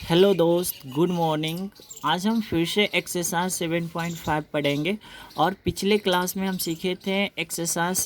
Hello दोस्त, good morning. आज हम फिर से एक्सरसाइज 7.5 पढ़ेंगे और पिछले क्लास में हम सीखे थे एक्सरसाइज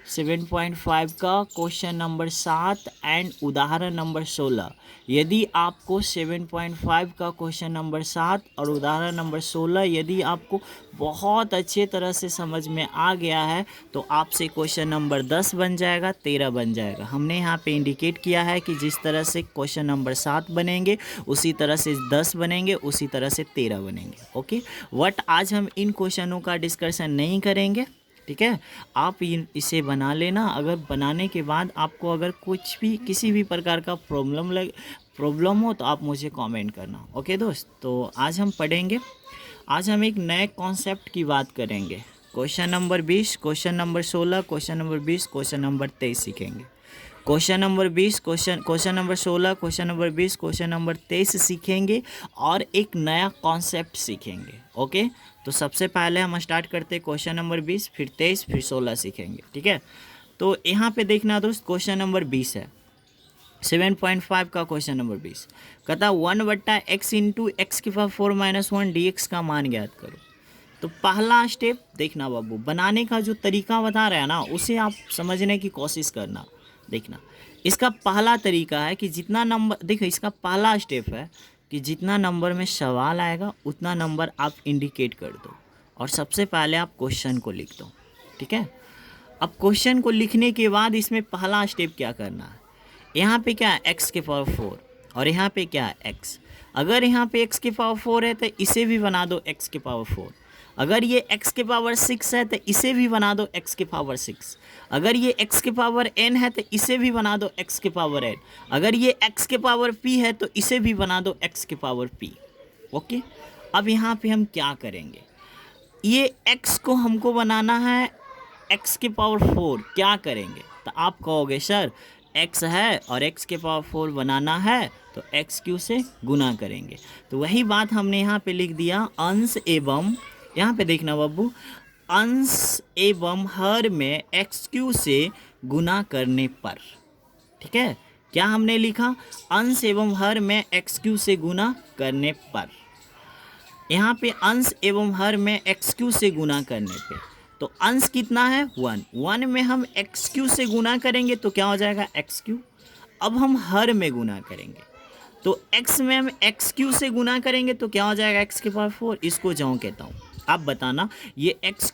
7.5 का क्वेश्चन नंबर 7 एंड उदाहरण नंबर 16। यदि आपको 7.5 का क्वेश्चन नंबर 7 और उदाहरण नंबर 16 यदि आपको बहुत अच्छे तरह से समझ में आ गया है तो आपसे क्वेश्चन नंबर 10 बन जाएगा, 13 बन जाएगा। हमने यहाँ पे इंडिकेट किया है कि जिस तरह से क्वेश्चन नंबर 7 बनेंगे उसी तरह से 10 बनेंगे, उसी तरह से 13 बनेंगे। ओके, बट आज हम इन क्वेश्चनों का डिस्कशन नहीं करेंगे, ठीक है। आप इसे बना लेना। अगर बनाने के बाद आपको अगर कुछ भी किसी भी प्रकार का प्रॉब्लम हो तो आप मुझे कमेंट करना। ओके दोस्त, तो आज हम पढ़ेंगे। आज हम एक नए कॉन्सेप्ट की बात करेंगे। Question number 20, question number 16, question number 20, question number 23 सीखेंगे। Question number 20, question number 16, question number 20, question number 23 सीखेंगे और एक नया कॉन्सेप्ट सीखेंगे। ओके, तो सबसे पहले हम स्टार्ट करते हैं क्वेश्चन नंबर 20, फिर 23, फिर 16 सीखेंगे, ठीक है। तो यहाँ पे देखना दोस्त, क्वेश्चन नंबर 20 है 7.5 का क्वेश्चन नंबर 20। कहता 1/x इंटू एक्स की पावर 4-1 dx का मान ज्ञात करो। तो पहला स्टेप देखना बाबू, बनाने का जो तरीका बता रहा है ना उसे आप समझने की कोशिश करना। देखना, इसका पहला तरीका है कि जितना नंबर, देखो इसका पहला स्टेप है कि जितना नंबर में सवाल आएगा उतना नंबर आप इंडिकेट कर दो और सबसे पहले आप क्वेश्चन को लिख दो, ठीक है। अब क्वेश्चन को लिखने के बाद इसमें पहला स्टेप क्या करना है, यहाँ पे क्या है x के पावर 4 और यहाँ पे क्या है x। अगर यहाँ पे x के पावर 4 है तो इसे भी बना दो x के पावर 4। अगर ये x के पावर 6 है तो इसे भी बना दो x के पावर 6। अगर ये x के पावर n है तो इसे भी बना दो x के पावर n। अगर ये x के पावर p है तो इसे भी बना दो x के पावर p। ओके, अब यहाँ पे हम क्या करेंगे, ये x को हमको बनाना है x के पावर 4। क्या करेंगे तो आप कहोगे सर x है और x के पावर 4 बनाना है तो एक्स क्यू से गुना करेंगे। तो वही बात हमने यहाँ पे लिख दिया, अंश एवं, यहाँ पे देखना बाबू, अंश एवं हर में एक्स क्यू से गुना करने पर, ठीक है। क्या हमने लिखा, अंश एवं हर में एक्स क्यू से गुना करने पर। यहाँ पे अंश एवं हर में एक्स क्यू से गुना करने पे, तो अंश कितना है 1 में हम एक्स क्यू से गुना करेंगे तो क्या हो जाएगा एक्स क्यू। अब हम हर में गुना करेंगे तो x में हम एक्स क्यू से गुना करेंगे तो क्या हो जाएगा x के पावर 4। इसको जो कहता हूँ, आप बताना ये एक्स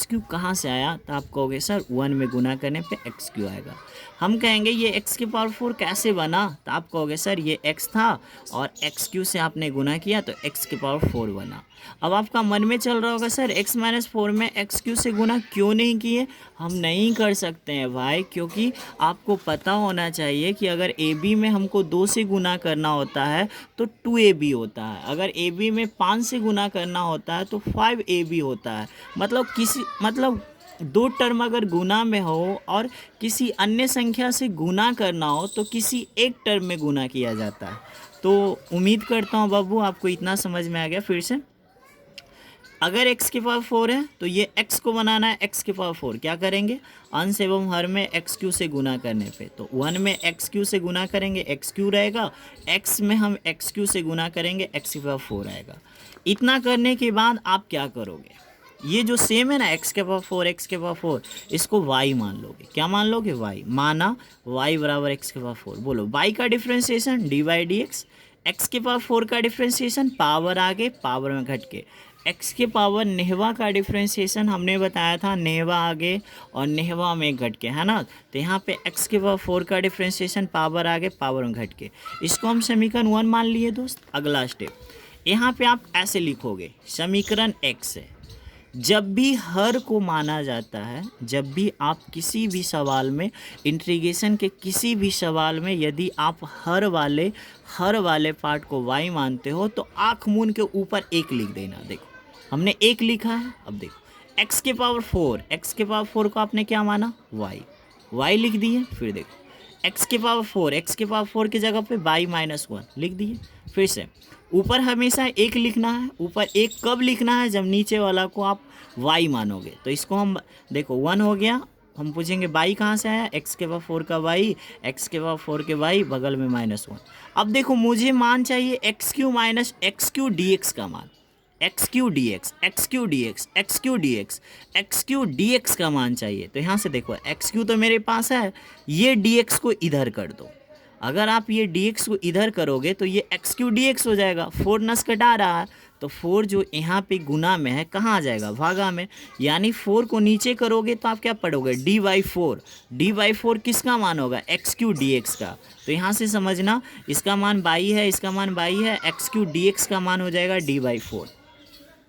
क्यू कहाँ से आया, तो आप कहोगे सर 1 में गुना करने पे एक्स क्यू आएगा। हम कहेंगे ये x के पावर 4 कैसे बना, तो आप कहोगे सर ये x था और एक्स क्यू से आपने गुना किया तो x के पावर 4 बना। अब आपका मन में चल रहा होगा सर x-4 में एक्स क्यू से गुना क्यों नहीं किए। हम नहीं कर सकते हैं भाई, क्योंकि आपको पता होना चाहिए कि अगर ए बी में हमको 2 से गुना करना होता है तो 2ab होता है, अगर ए बी में 5 से गुना करना होता है तो 5ab होता है। मतलब 2 टर्म अगर गुना में हो और किसी अन्य संख्या से गुना करना हो तो किसी एक टर्म में गुना किया जाता है। तो उम्मीद करता हूँ बाबू आपको इतना समझ में आ गया। फिर से, अगर x के पावर 4 है तो ये x को बनाना है x के पावर 4। क्या करेंगे, अंश एवं हर में एक्स क्यू से गुना करने पे, तो 1 में एक्स क्यू से गुना करेंगे एक्स क्यू रहेगा, x में हम एक्स क्यू से गुना करेंगे x के पावर 4 आएगा। इतना करने के बाद आप क्या करोगे, ये जो सेम है ना x के पावर 4 x के पावर 4, इसको y मान लोगे। क्या मान लोगे, y माना, y बराबर x के पावर 4। बोलो y का डिफ्रेंशिएशन dy/dx, x के पावर 4 का डिफ्रेंशिएशन पावर आगे पावर में घट के, x के पावर नेहवा का डिफ्रेंशिएशन हमने बताया था नेहवा आगे और नेहवा में घट के, है ना। तो यहाँ पे x के पावर 4 का डिफ्रेंशिएशन पावर आगे पावर में घट के, इसको हम समीकरण 1 मान लिए दोस्त। अगला स्टेप, यहाँ पे आप ऐसे लिखोगे, समीकरण x है, जब भी हर को माना जाता है, जब भी आप किसी भी सवाल में, इंटीग्रेशन के किसी भी सवाल में यदि आप हर वाले पार्ट को y मानते हो तो आँख मूंद के ऊपर 1 लिख देना। देखो हमने 1 लिखा है। अब देखो x के पावर 4 को आपने क्या माना, y लिख दिए। फिर देखो x के पावर 4 की जगह पे y-1 लिख दिए। फिर से ऊपर हमेशा 1 लिखना है। ऊपर 1 कब लिखना है, जब नीचे वाला को आप y मानोगे। तो इसको हम देखो 1 हो गया, हम पूछेंगे बाई कहाँ से आया, एक्स के पावर 4 का वाई, एक्स के पावर 4 के वाई, बगल में -1। अब देखो मुझे मान चाहिए x Q minus x Q D x का मान, x Q D x, x Q D x, x Q D x, x Q D x का मान चाहिए। तो यहाँ से देखो एक्स क्यू तो मेरे पास है, ये डी एक्स को इधर कर दो। अगर आप ये डी एक्स को इधर करोगे तो ये एक्स क्यू डी एक्स हो जाएगा, 4 नस कटा रहा है तो 4 जो यहाँ पे गुना में है कहाँ आ जाएगा, भागा में। यानी 4 को नीचे करोगे तो आप क्या पढ़ोगे, डी बाई 4। डी बाई 4 किसका मान होगा, एक्स क्यू डी एक्स का। तो यहाँ से समझना इसका मान बाई है, इसका मान बाई है, एक्स क्यू डी एक्स का मान हो जाएगा डी बाई 4।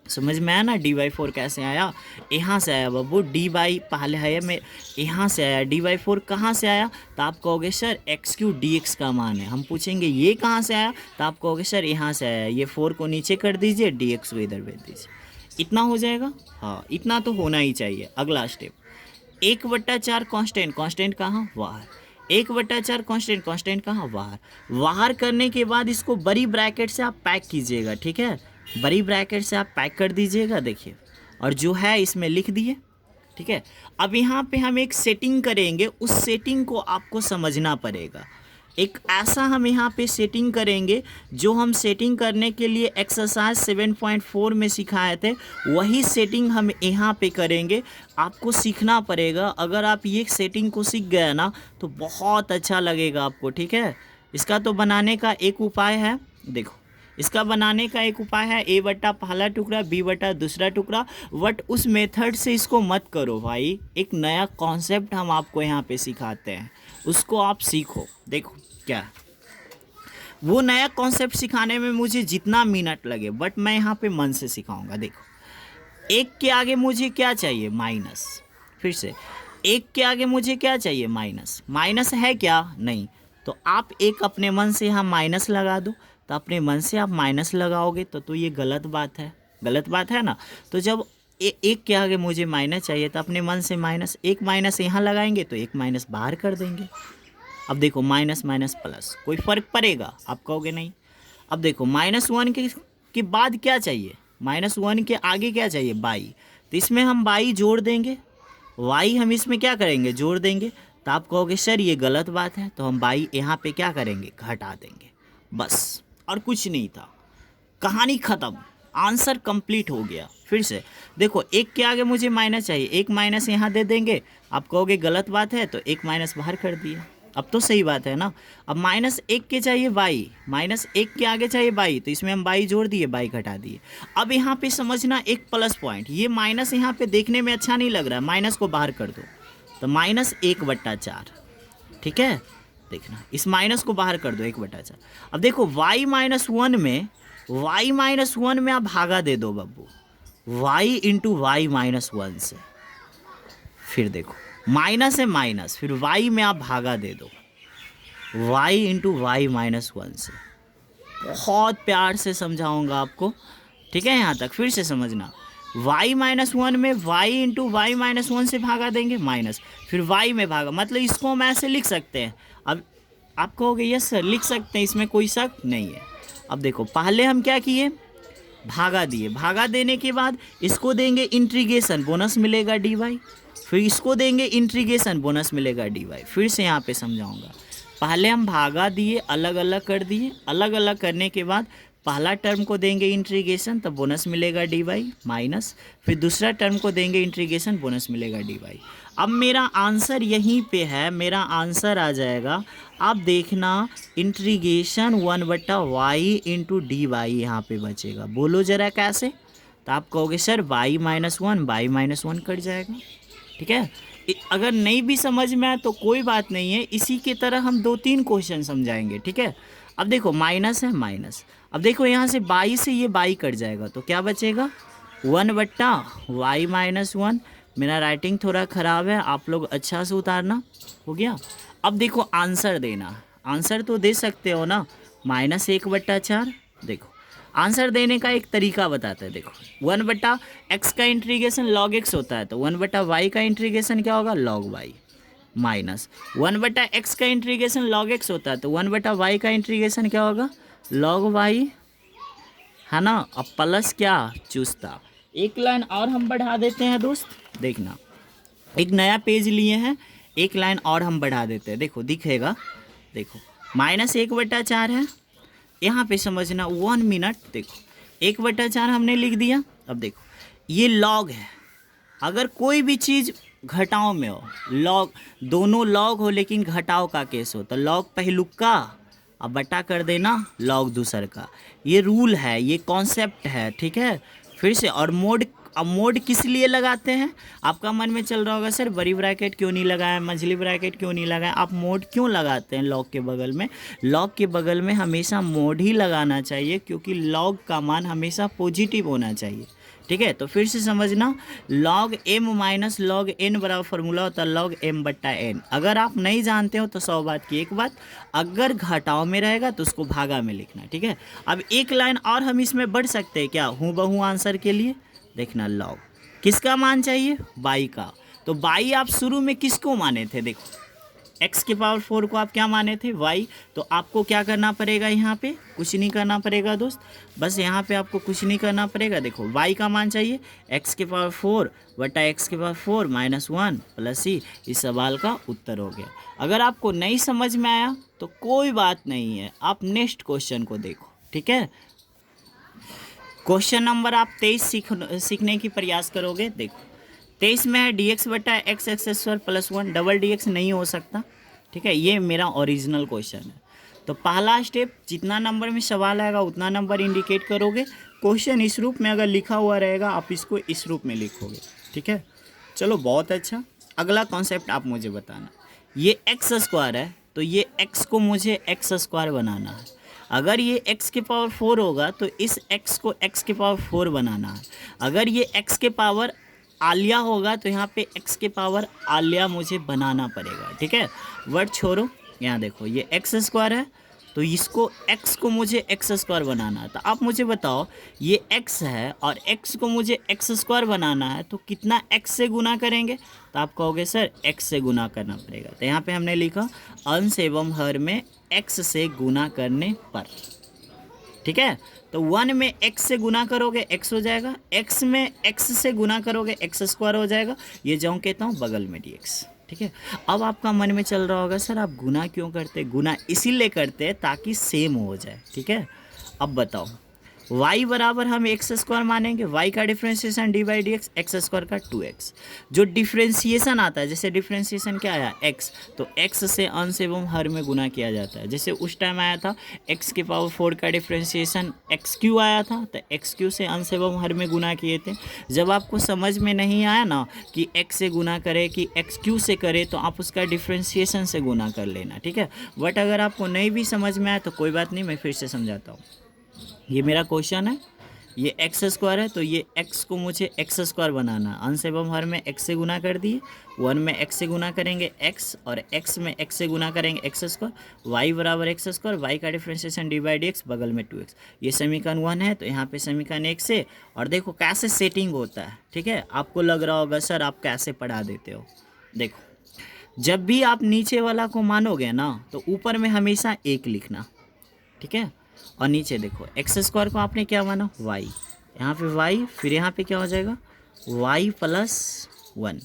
समझ में आया ना डी बाई 4 कैसे आया, यहाँ से आया बाबू, डी बाई पहले है मैं, यहाँ से आया डी बाई 4। कहाँ से आया, तो आप कहोगे sir x Q D x का मान है। हम पूछेंगे ये कहाँ से आया, तो आप कहोगे सर यहाँ से आया, ये 4 को नीचे कर दीजिए, डी एक्स को इधर भेज दीजिए। इतना हो जाएगा, हाँ इतना तो होना ही चाहिए। अगला स्टेप, 1/4 कांस्टेंट, कांस्टेंट कहाँ, बाहर। 1/4 कांस्टेंट, कांस्टेंट कहाँ, बाहर। बाहर करने के बाद इसको बड़ी ब्रैकेट से आप पैक कीजिएगा, ठीक है, बड़ी ब्रैकेट से आप पैक कर दीजिएगा, देखिए, और जो है इसमें लिख दिए, ठीक है। अब यहाँ पे हम एक सेटिंग करेंगे, उस सेटिंग को आपको समझना पड़ेगा। एक ऐसा हम यहाँ पे सेटिंग करेंगे जो हम सेटिंग करने के लिए एक्सरसाइज 7.4 में सिखाए थे, वही सेटिंग हम यहाँ पे करेंगे। आपको सीखना पड़ेगा, अगर आप ये सेटिंग को सीख गए ना तो बहुत अच्छा लगेगा आपको, ठीक है। इसका तो बनाने का एक उपाय है, देखो इसका बनाने का एक उपाय है, ए बटा पहला टुकड़ा, बी बटा दूसरा टुकड़ा। बट उस मेथड से इसको मत करो भाई, एक नया कॉन्सेप्ट हम आपको यहाँ पे सिखाते हैं, उसको आप सीखो। देखो क्या वो नया कॉन्सेप्ट सिखाने में मुझे जितना मिनट लगे, बट मैं यहाँ पे मन से सिखाऊंगा। देखो एक के आगे मुझे क्या चाहिए, माइनस। फिर से एक के आगे मुझे क्या चाहिए, माइनस। माइनस है क्या, नहीं, तो आप एक अपने मन से यहाँ माइनस लगा दो। तो अपने मन से आप माइनस लगाओगे तो ये गलत बात है, गलत बात है ना। तो जब एक के आगे मुझे माइनस चाहिए तो अपने मन से माइनस, एक माइनस यहाँ लगाएंगे तो एक माइनस बाहर कर देंगे। अब देखो माइनस माइनस प्लस, कोई फ़र्क पड़ेगा, आप कहोगे नहीं। अब देखो -1 के बाद क्या चाहिए, -1 के आगे क्या चाहिए, बाई। तो इसमें हम बाई जोड़ देंगे, वाई हम इसमें क्या करेंगे, जोड़ देंगे। तो आप कहोगे सर ये गलत बात है, तो हम बाई यहाँ पे क्या करेंगे, घटा देंगे, बस, और कुछ नहीं था, कहानी ख़त्म, आंसर कंप्लीट हो गया। फिर से देखो एक के आगे मुझे माइनस चाहिए, एक माइनस यहाँ दे देंगे। आप कहोगे गलत बात है, तो एक माइनस बाहर कर दिया, अब तो सही बात है ना। अब -1 के चाहिए बाई, -1 के आगे चाहिए बाई, तो इसमें हम बाई जोड़ दिए, बाई घटा दिए। अब यहाँ पे समझना एक प्लस पॉइंट, ये माइनस यहाँ पे देखने में अच्छा नहीं लग रहा है, माइनस को बाहर कर दो, तो -1/4, ठीक है। देखना इस माइनस को बाहर कर दो, 1/4। अब देखो y -1 में आप भागा दे दो बब्बू, y इंटू वाई -1 से। फिर देखो माइनस है माइनस, फिर y में आप भागा दे दो, y इंटू वाई -1 से। बहुत प्यार से समझाऊंगा आपको, ठीक है, यहाँ तक फिर से समझना। y -1 में y इंटू वाई -1 से भागा देंगे, माइनस, फिर y में भागा, मतलब इसको हम ऐसे लिख सकते हैं। अब आप कहोगे यस सर लिख सकते हैं, इसमें कोई शक नहीं है। अब देखो पहले हम क्या किए, भागा दिए, भागा देने के बाद इसको देंगे इंटीग्रेशन, बोनस मिलेगा dy, फिर इसको देंगे इंटीग्रेशन, बोनस मिलेगा dy। फिर से यहाँ पे समझाऊंगा, पहले हम भागा दिए, अलग अलग कर दिए, अलग अलग करने के बाद पहला टर्म को देंगे इंटीग्रेशन, तो बोनस मिलेगा dy माइनस, फिर दूसरा टर्म को देंगे इंटीग्रेशन, बोनस मिलेगा dy। अब मेरा आंसर यहीं पे है, मेरा आंसर आ जाएगा, आप देखना integration 1/y into D Y यहाँ पर बचेगा। बोलो ज़रा कैसे, तो आप कहोगे सर y -1 कट जाएगा, ठीक है। अगर नहीं भी समझ में आए तो कोई बात नहीं है, इसी के तरह हम 2-3 क्वेश्चन समझाएंगे, ठीक है। अब देखो माइनस है माइनस, अब देखो यहाँ से बाई से ये बाई कट जाएगा, तो क्या बचेगा 1/y -1। मेरा राइटिंग थोड़ा ख़राब है, आप लोग अच्छा से उतारना, हो गया। अब देखो आंसर देना, आंसर तो दे सकते हो ना, -1/4। देखो आंसर देने का एक तरीका बताता है, देखो 1/x का इंटीग्रेशन log x होता है, तो 1/y का इंटीग्रेशन क्या होगा, log y, माइनस 1/x का इंटीग्रेशन log x होता है, तो 1/y का इंटीग्रेशन क्या होगा, log y, है ना। अब प्लस क्या चूसता, एक लाइन और हम बढ़ा देते हैं दोस्त, देखना एक नया पेज लिए हैं, एक लाइन और हम बढ़ा देते हैं, देखो दिखेगा, देखो -1/4 है। यहाँ पे समझना 1 मिनट, देखो 1/4 हमने लिख दिया। अब देखो ये लॉग है, अगर कोई भी चीज़ घटाव में हो, लॉग दोनों लॉग हो लेकिन घटाव का केस हो, तो लॉग पहलुका अब बटा कर देना लॉग दूसर का। ये रूल है, ये कॉन्सेप्ट है, ठीक है। फिर से, और मोड, अब मोड किस लिए लगाते हैं? आपका मन में चल रहा होगा सर बड़ी ब्रैकेट क्यों नहीं लगाया, मझली ब्रैकेट क्यों नहीं लगाया। आप मोड क्यों लगाते हैं लॉग के बगल में? लॉग के बगल में हमेशा मोड ही लगाना चाहिए, क्योंकि लॉग का मान हमेशा पॉजिटिव होना चाहिए, ठीक है। तो फिर से समझना, log m minus log n बराबर फार्मूला होता है log m/n। अगर आप नहीं जानते हो तो 100 बात की एक बात, अगर घटाव में रहेगा तो उसको भागा में लिखना, ठीक है। अब एक लाइन और हम इसमें बढ़ सकते हैं क्या, हूँ बहू आंसर के लिए। देखना log किसका मान चाहिए, y का। तो y आप शुरू में किसको माने थे, देखो x के पावर 4 को आप क्या माने थे, y। तो आपको क्या करना पड़ेगा, यहाँ पे कुछ नहीं करना पड़ेगा दोस्त, बस यहाँ पे आपको कुछ नहीं करना पड़ेगा। देखो y का मान चाहिए x के पावर 4 बटा x के पावर 4 -1 प्लस c। इस सवाल का उत्तर हो गया। अगर आपको नहीं समझ में आया तो कोई बात नहीं है, आप नेक्स्ट क्वेश्चन को देखो, ठीक है। क्वेश्चन नंबर आप 23 सीखने की प्रयास करोगे। देखो 23 में है dx/x² प्लस 1, डबल dx नहीं हो सकता, ठीक है। ये मेरा ओरिजिनल क्वेश्चन है। तो पहला स्टेप, जितना नंबर में सवाल आएगा उतना नंबर इंडिकेट करोगे। क्वेश्चन इस रूप में अगर लिखा हुआ रहेगा, आप इसको इस रूप में लिखोगे, ठीक है। चलो बहुत अच्छा। अगला कॉन्सेप्ट आप मुझे बताना, ये x² है तो ये x को मुझे x² बनाना है। अगर ये x के पावर 4 होगा तो इस x को x के पावर 4 बनाना है। अगर ये x के पावर आलिया होगा तो यहाँ पे x के पावर आलिया मुझे बनाना पड़ेगा, ठीक है। वर्ड छोड़ो, यहाँ देखो ये x² है तो इसको x को मुझे x² बनाना है। तो आप मुझे बताओ, ये x है और x को मुझे x² बनाना है, तो कितना x से गुना करेंगे? तो आप कहोगे सर x से गुना करना पड़ेगा। तो यहाँ पे हमने लिखा अंश एवं हर में x से गुना करने पर, ठीक है। तो 1 में x से गुना करोगे x हो जाएगा, x में x से गुना करोगे x² हो जाएगा। ये जो कहता हूँ बगल में dx, ठीक है। अब आपका मन में चल रहा होगा सर आप गुना क्यों करते? गुना इसीलिए करते हैं ताकि सेम हो जाए, ठीक है। अब बताओ y बराबर हम x² मानेंगे, y का डिफ्रेंशिएशन d/dx, x² का 2x। जो डिफ्रेंशिएशन आता है, जैसे डिफ्रेंशिएशन क्या आया x, तो x से अंश एवं हर में गुना किया जाता है। जैसे उस टाइम आया था x के पावर 4 का डिफ्रेंशिएशन xq आया था, तो xq से अंश एवं हर में गुना किए थे। जब आपको समझ में नहीं आया ना कि x से गुना करे कि xq से करे, तो आप उसका डिफ्रेंशिएशन से गुना कर लेना, ठीक है। बट अगर आपको नहीं भी समझ में आया तो कोई बात नहीं, मैं फिर से समझाता हूँ। ये मेरा क्वेश्चन है, ये x² है तो ये x को मुझे x² बनाना है। अंश एवं हर में x से गुना कर दिए, 1 में x से गुना करेंगे x, और x में x से गुना करेंगे x², y बराबर x², y का डिफ्रेंशिएशन d/dx, बगल में 2x। ये समीकरण 1 है तो यहाँ पे समीकरण 1 से। और देखो कैसे सेटिंग होता है, ठीक है। आपको लग रहा होगा सर आप कैसे पढ़ा देते हो। देखो जब भी आप नीचे वाला को मानोगे ना तो ऊपर में हमेशा 1 लिखना, ठीक है। और नीचे देखो x² को आपने क्या माना, y, यहाँ पे y, फिर यहाँ पे क्या हो जाएगा y प्लस 1।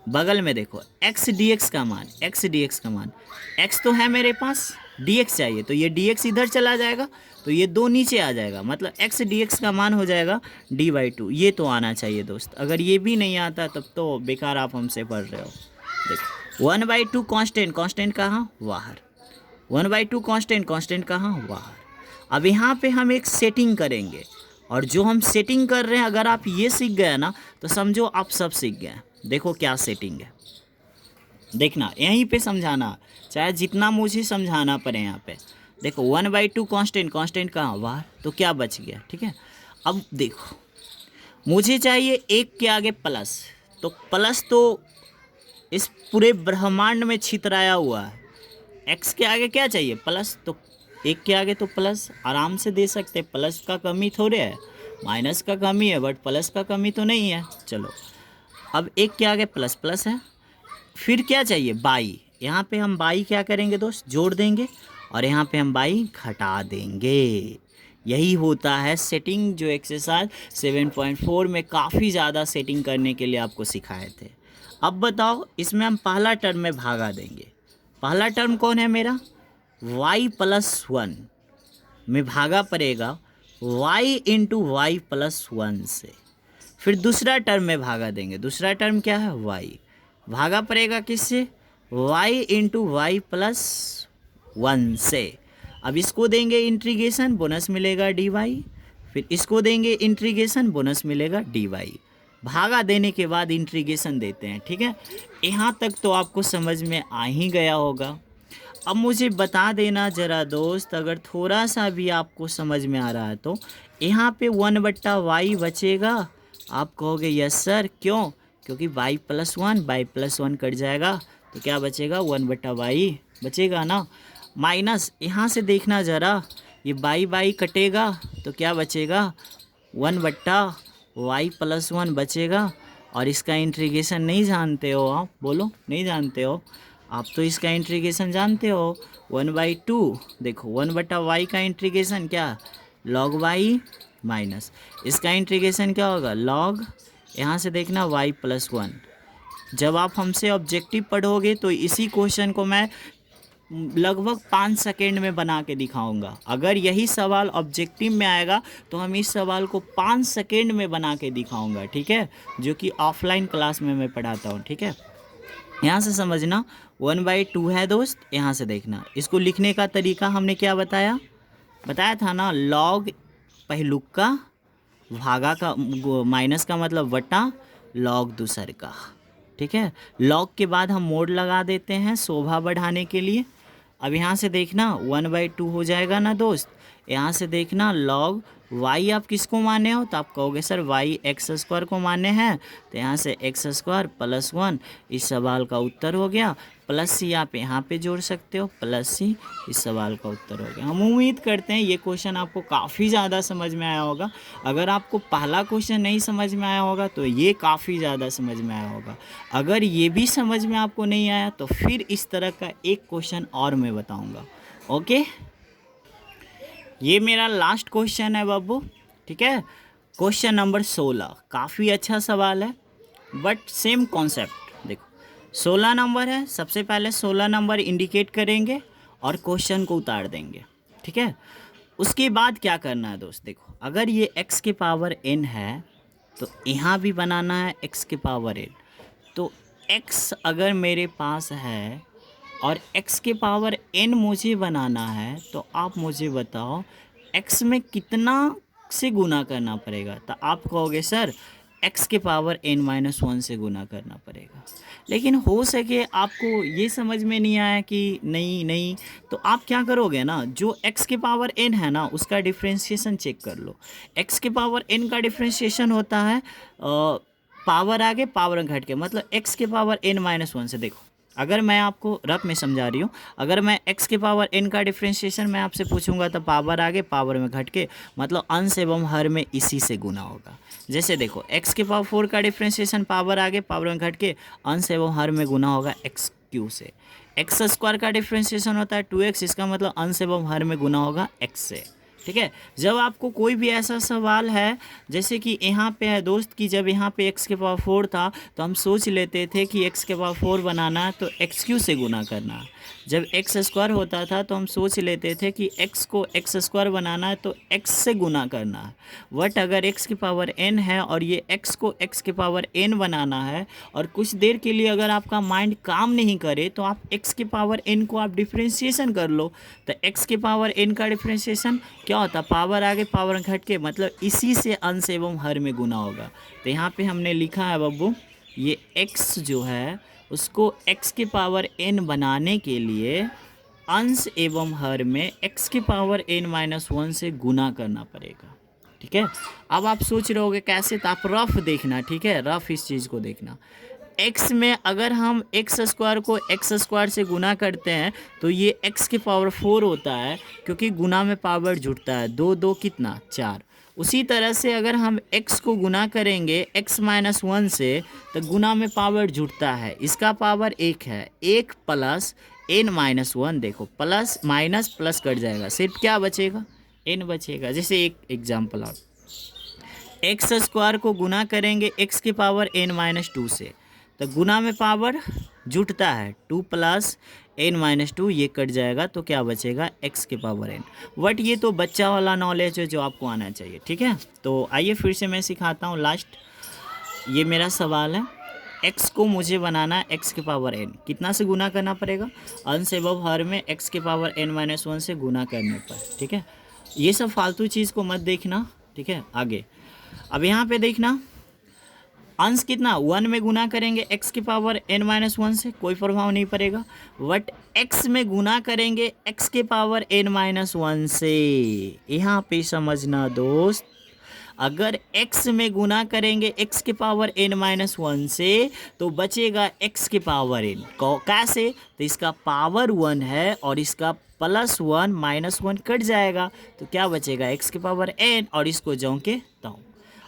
बगल में देखो x dx का मान, x तो है मेरे पास, dx चाहिए तो ये dx इधर चला जाएगा तो ये 2 नीचे आ जाएगा, मतलब x dx का मान हो जाएगा d/2। ये तो आना चाहिए दोस्त, अगर ये भी नहीं आता तब तो बेकार आप हमसे पढ़ रहे हो। देखो 1/2 कांस्टेंट कहाँ, बाहर। 1/2 कांस्टेंट कहाँ, बाहर। अब यहाँ पे हम एक सेटिंग करेंगे, और जो हम सेटिंग कर रहे हैं अगर आप ये सीख गए ना तो समझो आप सब सीख गए। देखो क्या सेटिंग है, देखना यहीं पे समझाना, चाहे जितना मुझे समझाना पड़े। यहाँ पे देखो 1/2 कांस्टेंट कहाँ, बाहर, तो क्या बच गया, ठीक है। अब देखो मुझे चाहिए 1 के आगे प्लस, तो प्लस तो इस पूरे ब्रह्मांड में छितराया हुआ है। x के आगे क्या चाहिए, प्लस, तो 1 के आगे तो प्लस आराम से दे सकते, प्लस का कमी थोड़े है, माइनस का कमी है बट प्लस का कमी तो नहीं है। चलो अब 1 के आगे प्लस प्लस है, फिर क्या चाहिए, बाई। यहाँ पे हम बाई क्या करेंगे दोस्त, जोड़ देंगे, और यहाँ पे हम बाई घटा देंगे। यही होता है सेटिंग, जो एक्सरसाइज 7.4 में काफ़ी ज़्यादा सेटिंग करने के लिए आपको सिखाए थे। अब बताओ इसमें हम पहला टर्म में भागा देंगे। पहला टर्म कौन है मेरा, y+1 में भागा पड़ेगा y इंटू y+1 से। फिर दूसरा टर्म में भागा देंगे। दूसरा टर्म क्या है, y भागा पड़ेगा किससे, y इंटू y+1 से। अब इसको देंगे इंटीग्रेशन, बोनस मिलेगा dy। फिर इसको देंगे इंटीग्रेशन, बोनस मिलेगा dy। भागा देने के बाद इंटीग्रेशन देते हैं। ठीक है, यहाँ तक तो आपको समझ में आ ही गया होगा। अब मुझे बता देना ज़रा दोस्त, अगर थोड़ा सा भी आपको समझ में आ रहा है तो यहाँ पे 1/y बचेगा। आप कहोगे यस सर, क्यों, क्योंकि y+1 कट जाएगा तो क्या बचेगा, 1/y बचेगा ना। माइनस यहाँ से देखना ज़रा, ये y कटेगा तो क्या बचेगा, 1/y+1 बचेगा। और इसका इंटीग्रेशन नहीं जानते हो आप, बोलो नहीं जानते हो आप, तो इसका इंटीग्रेशन जानते हो 1/2। देखो 1/y का इंटीग्रेशन क्या, log y माइनस इसका इंटीग्रेशन क्या होगा, log, यहाँ से देखना y+1। जब आप हमसे ऑब्जेक्टिव पढ़ोगे तो इसी क्वेश्चन को मैं लगभग 5 सेकेंड में बना के दिखाऊंगा। अगर यही सवाल ऑब्जेक्टिव में आएगा तो हम इस सवाल को 5 सेकेंड में बना के दिखाऊंगा। ठीक है, जो कि ऑफलाइन क्लास में मैं पढ़ाता हूँ। ठीक है, यहाँ से समझना 1/2 है दोस्त। यहाँ से देखना, इसको लिखने का तरीका हमने क्या बताया था ना, log पहलुक का, भागा का, माइनस का मतलब वटा, log दूसर का। ठीक है, log के बाद हम मोड लगा देते हैं शोभा बढ़ाने के लिए। अब यहाँ से देखना 1/2 हो जाएगा ना दोस्त। यहाँ से देखना log y आप किसको माने हो, तो आप कहोगे सर y x² को माने हैं, तो यहाँ से x² + 1 इस सवाल का उत्तर हो गया। प्लस सी आप यहाँ पे जोड़ सकते हो, प्लस सी इस सवाल का उत्तर हो गया। हम उम्मीद करते हैं ये क्वेश्चन आपको काफ़ी ज़्यादा समझ में आया होगा। अगर आपको पहला क्वेश्चन नहीं समझ में आया होगा तो ये काफ़ी ज़्यादा समझ में आया होगा। अगर ये भी समझ में आपको नहीं आया तो फिर इस तरह का एक क्वेश्चन और मैं बताऊँगा। ओके, ये मेरा लास्ट क्वेश्चन है बाबू। ठीक है, क्वेश्चन नंबर 16 काफ़ी अच्छा सवाल है बट सेम कॉन्सेप्ट। देखो 16 नंबर है, सबसे पहले 16 नंबर इंडिकेट करेंगे और क्वेश्चन को उतार देंगे। ठीक है, उसके बाद क्या करना है दोस्त, देखो अगर ये x के पावर n है तो यहाँ भी बनाना है x के पावर n। तो x अगर मेरे पास है और x के पावर n मुझे बनाना है तो आप मुझे बताओ x में कितना से गुना करना पड़ेगा। तो आप कहोगे सर x के पावर n-1 से गुना करना पड़ेगा। लेकिन हो सके आपको ये समझ में नहीं आया कि नहीं, तो आप क्या करोगे ना, जो x के पावर n है ना उसका डिफ्रेंशिएशन चेक कर लो। x के पावर n का डिफ्रेंशिएशन होता है पावर आगे पावर घट के, मतलब x के पावर n-1 से। देखो अगर मैं आपको रफ में समझा रही हूँ, अगर मैं x के पावर n का डिफ्रेंशिएशन मैं आपसे पूछूंगा तो पावर आगे पावर में घट के, मतलब अंश एवं हर में इसी से गुना होगा। जैसे देखो x के पावर 4 का डिफ्रेंशिएशन पावर आगे पावर में घट के अंश एवं हर में गुना होगा x³ से। x² का डिफ्रेंशिएशन होता है 2x, इसका मतलब अंश एवं हर में गुना होगा x से। ठीक है, जब आपको कोई भी ऐसा सवाल है जैसे कि यहाँ पे है दोस्त कि जब यहाँ पे x के पावर 4 था तो हम सोच लेते थे कि x के पावर 4 बनाना है तो x³ से गुना करना है। जब x² होता था तो हम सोच लेते थे कि x को x² बनाना है तो x से गुना करना है। बट अगर x के पावर n है और ये x को x के पावर n बनाना है और कुछ देर के लिए अगर आपका माइंड काम नहीं करे तो आप x के पावर n को आप डिफ्रेंशिएशन कर लो। तो x के पावर n का डिफ्रेंशिएशन क्या होता है, पावर आगे पावर घट के, मतलब इसी से अंश एवं हर में गुना होगा। तो यहाँ पे हमने लिखा है बब्बू, ये x जो है उसको x के पावर n बनाने के लिए अंश एवं हर में x के पावर n-1 से गुना करना पड़ेगा। ठीक है, अब आप सोच रहे होगे कैसे, तो आप रफ देखना। ठीक है, रफ इस चीज़ को देखना। x में अगर हम x² को x² से गुना करते हैं तो ये x के पावर 4 होता है, क्योंकि गुना में पावर जुड़ता है, 2 कितना 4। उसी तरह से अगर हम x को गुना करेंगे x-1 से तो गुना में पावर जुड़ता है, इसका पावर 1 है, 1 + n-1। देखो प्लस माइनस प्लस कट जाएगा, सिर्फ क्या बचेगा, n बचेगा। जैसे एक एग्जाम्पल और, x² को गुना करेंगे x के पावर n-2 से तो गुना में पावर जुटता है, 2 + n-2 ये कट जाएगा तो क्या बचेगा, x के पावर n। बट ये तो बच्चा वाला नॉलेज है जो आपको आना चाहिए, ठीक है। तो आइए फिर से मैं सिखाता हूँ लास्ट। ये मेरा सवाल है, x को मुझे बनाना है x के पावर n, कितना से गुना करना पड़ेगा, अंश एवं हर में x के पावर n-1 से गुना करने पर, ठीक है। ये सब फालतू चीज़ को मत देखना, ठीक है। आगे अब यहाँ पे देखना, अंश कितना 1 में गुना करेंगे x के पावर n-1 से, कोई प्रभाव नहीं पड़ेगा। बट x में गुना करेंगे x के पावर n-1 से, यहाँ पे समझना दोस्त, अगर x में गुना करेंगे x के पावर n-1 से तो बचेगा x के पावर n। कैसे, तो इसका पावर 1 है और इसका +1 -1 कट जाएगा तो क्या बचेगा, x के पावर n, और इसको ज्यों के त्यों।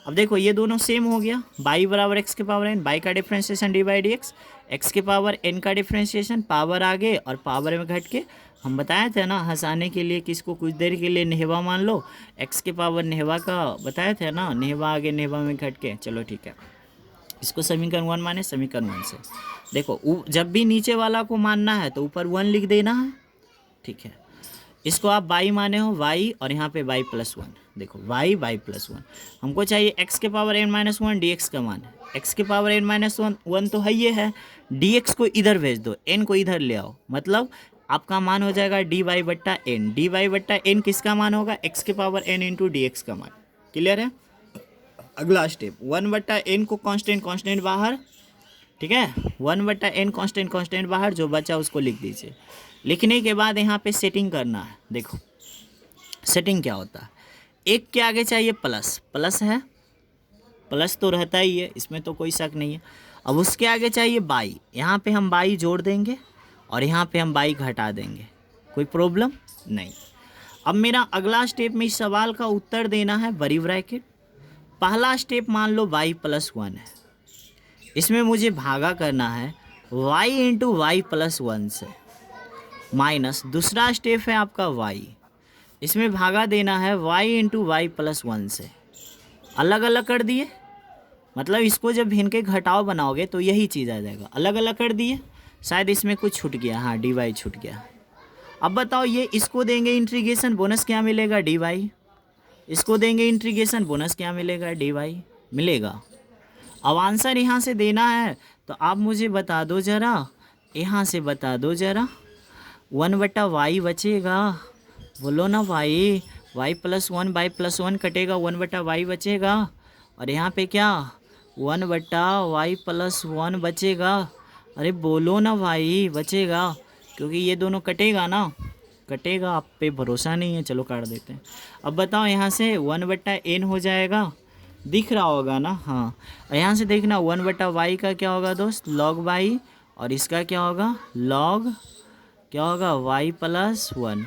अब देखो ये दोनों सेम हो गया, y बराबर x के पावर n, y का डिफ्रेंशिएशन dy/dx, x के पावर n का डिफ्रेंशिएशन, पावर आगे और पावर में घट के, हम बताए थे ना हंसाने के लिए किसको कुछ देर के लिए नेहवा मान लो, x के पावर नेहवा का बताए थे ना, नेहवा आगे नेहवा में घट के। चलो ठीक है, इसको समीकरण 1 माने समीकरण 1 से। देखो जब भी नीचे वाला को मानना है तो ऊपर 1 लिख देना है, ठीक है। इसको आप y माने हो y, और यहाँ पे y+1, देखो y+1, हमको चाहिए x के पावर n-1 dx का मान है, x के पावर n-1 तो है ये है, dx को इधर भेज दो, n को इधर ले आओ, मतलब आपका मान हो जाएगा dy/n। dy/n किसका मान होगा, x के पावर n इंटू dx का मान। क्लियर है। अगला स्टेप, 1/n को कांस्टेंट बाहर, ठीक है, 1/n कांस्टेंट बाहर, जो बचा उसको लिख दीजिए। लिखने के बाद यहाँ पे सेटिंग करना है। देखो सेटिंग क्या होता है, एक के आगे चाहिए प्लस है, प्लस तो रहता ही है, इसमें तो कोई शक नहीं है। अब उसके आगे चाहिए बाई, यहाँ पे हम बाई जोड़ देंगे और यहाँ पे हम बाई घटा देंगे, कोई प्रॉब्लम नहीं। अब मेरा अगला स्टेप में इस सवाल का उत्तर देना है बड़ी ब्रैकेट। पहला स्टेप मान लो y+1 है, इसमें मुझे भागा करना है y इंटू y+1 से, माइनस दूसरा स्टेप है आपका y, इसमें भागा देना है y इंटू y+1 से। अलग अलग कर दिए, मतलब इसको जब इनके घटाव बनाओगे तो यही चीज़ आ जाएगा। अलग अलग कर दिए, शायद इसमें कुछ छूट गया, हाँ dy छूट गया। अब बताओ ये इसको देंगे इंटीग्रेशन, बोनस क्या मिलेगा, dy। इसको देंगे इंटीग्रेशन, बोनस क्या मिलेगा, dy मिलेगा। अब आंसर यहाँ से देना है तो आप मुझे बता दो ज़रा, यहाँ से बता दो ज़रा, 1/y बचेगा, बोलो ना भाई, y+1 कटेगा, 1/y बचेगा, और यहाँ पे क्या 1/y+1 बचेगा। अरे बोलो ना भाई, बचेगा, क्योंकि ये दोनों कटेगा ना, कटेगा, आप पे भरोसा नहीं है, चलो काट देते हैं। अब बताओ यहाँ से 1/n हो जाएगा, दिख रहा होगा ना, हाँ। और यहाँ से देखना 1/y का क्या होगा दोस्त, log y, और इसका क्या होगा log क्या होगा y+1।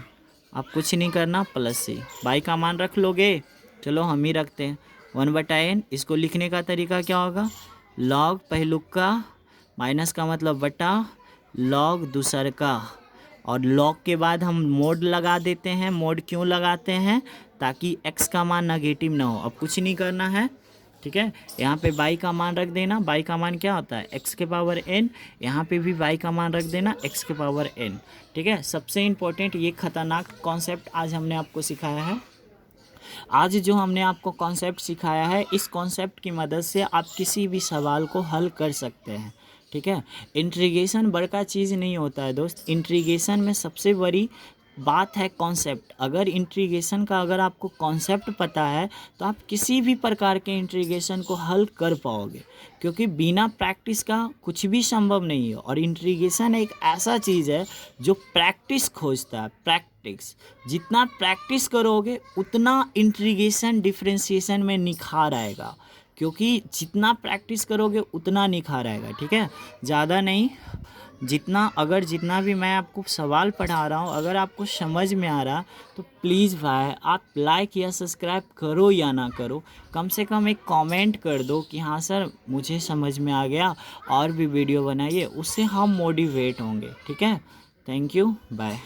आप कुछ नहीं करना, प्लस से y का मान रख लोगे, चलो हम ही रखते हैं 1/n। इसको लिखने का तरीका क्या होगा, log पहलुक का, माइनस का मतलब बटा, log दूसर का, और log के बाद हम मोड लगा देते हैं। मोड क्यों लगाते हैं, ताकि x का मान नेगेटिव ना हो। अब कुछ नहीं करना है, ठीक है। यहाँ पे y का मान रख देना, y का मान क्या होता है x के पावर n, यहाँ पे भी y का मान रख देना x के पावर n, ठीक है। सबसे इम्पोर्टेंट ये खतरनाक कॉन्सेप्ट आज हमने आपको सिखाया है। आज जो हमने आपको कॉन्सेप्ट सिखाया है, इस कॉन्सेप्ट की मदद से आप किसी भी सवाल को हल कर सकते हैं, ठीक है। इंट्रीगेशन बड़का चीज़ नहीं होता है दोस्त, इंट्रीगेशन में सबसे बड़ी बात है कॉन्सेप्ट। अगर इंट्रीगेशन का अगर आपको कॉन्सेप्ट पता है तो आप किसी भी प्रकार के इंट्रीगेशन को हल कर पाओगे, क्योंकि बिना प्रैक्टिस का कुछ भी संभव नहीं है। और इंट्रीगेशन एक ऐसा चीज़ है जो प्रैक्टिस खोजता है, प्रैक्टिस। जितना प्रैक्टिस करोगे उतना इंट्रीगेशन डिफरेंशिएशन में निखार आएगा, क्योंकि जितना प्रैक्टिस करोगे उतना निखार आएगा, ठीक है। ज़्यादा नहीं, जितना भी मैं आपको सवाल पढ़ा रहा हूँ, अगर आपको समझ में आ रहा तो प्लीज़ भाई आप लाइक या सब्सक्राइब करो या ना करो, कम से कम एक कमेंट कर दो कि हाँ सर मुझे समझ में आ गया, और भी वीडियो बनाइए, उससे हम मोटिवेट होंगे, ठीक है। Thank you, bye.